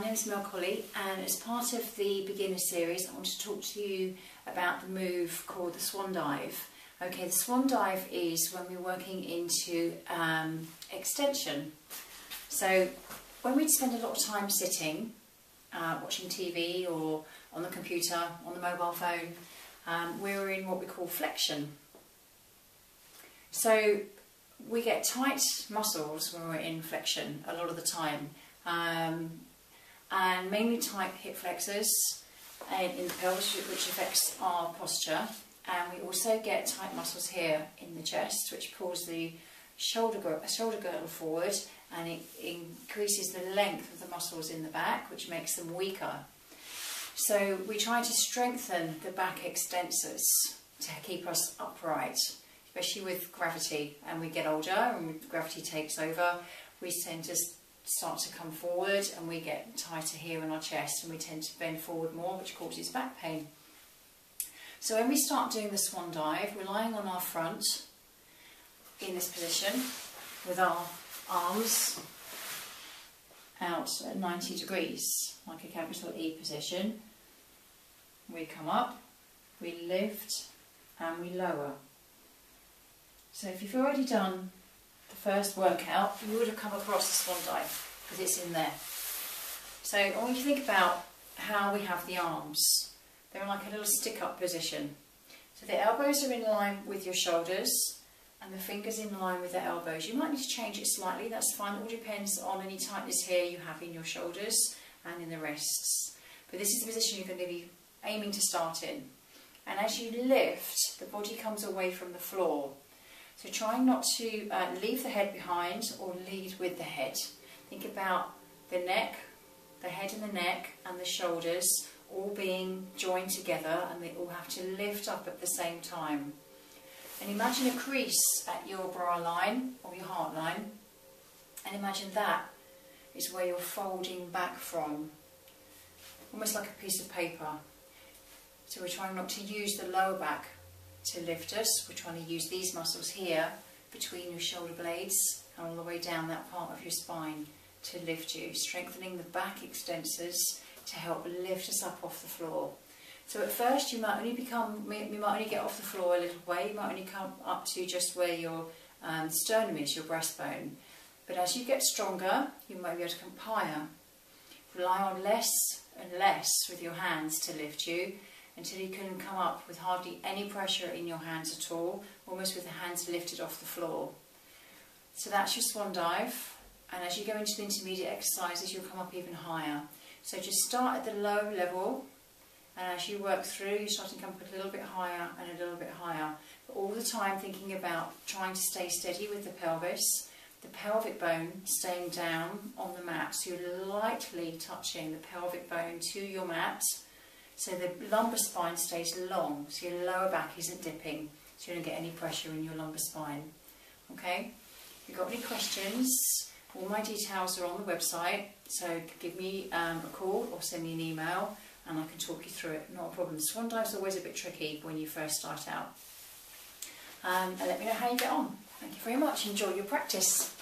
my name is Mel Colley, and as part of the beginner series I want to talk to you about the move called the Swan Dive. Okay, the Swan Dive is when we're working into extension. So when we spend a lot of time sitting, watching TV or on the computer, on the mobile phone, we're in what we call flexion. So we get tight muscles when we're in flexion a lot of the time. And mainly tight hip flexors in the pelvis, which affects our posture, and we also get tight muscles here in the chest, which pulls the shoulder girdle forward, and it increases the length of the muscles in the back, which makes them weaker. So we try to strengthen the back extensors to keep us upright, especially with gravity. And we get older, and when gravity takes over, we tend to start to come forward, and we get tighter here in our chest, and we tend to bend forward more, which causes back pain. So when we start doing the Swan Dive, we're lying on our front in this position with our arms out at 90 degrees, like a capital E position. We come up, we lift, and we lower. So if you've already done the first workout, you would have come across the Swan Dive because it's in there. So I want you to think about how we have the arms. They're in like a little stick-up position. So the elbows are in line with your shoulders and the fingers in line with the elbows. You might need to change it slightly, that's fine. It all depends on any tightness here you have in your shoulders and in the wrists. But this is the position you're going to be aiming to start in. And as you lift, the body comes away from the floor. So trying not to leave the head behind or lead with the head. Think about the neck, the head and the neck and the shoulders all being joined together, and they all have to lift up at the same time. And imagine a crease at your bra line or your heart line, and imagine that is where you're folding back from, almost like a piece of paper. So we're trying not to use the lower back to lift us. We're trying to use these muscles here between your shoulder blades and all the way down that part of your spine to lift you, strengthening the back extensors to help lift us up off the floor. So at first you might only get off the floor a little way. You might only come up to just where your sternum is, your breastbone. But as you get stronger, you might be able to come higher. Rely on less and less with your hands to lift you, until you can come up with hardly any pressure in your hands at all, almost with the hands lifted off the floor. So that's your Swan Dive, and as you go into the intermediate exercises you'll come up even higher. So just start at the low level, and as you work through you're starting to come up a little bit higher and a little bit higher, but all the time thinking about trying to stay steady with the pelvis, the pelvic bone staying down on the mat, so you're lightly touching the pelvic bone to your mat. So the lumbar spine stays long, so your lower back isn't dipping, so you don't get any pressure in your lumbar spine. Okay? If you've got any questions, all my details are on the website, so give me a call or send me an email and I can talk you through it, not a problem. The Swan Dive is always a bit tricky when you first start out. And let me know how you get on. Thank you very much, enjoy your practice.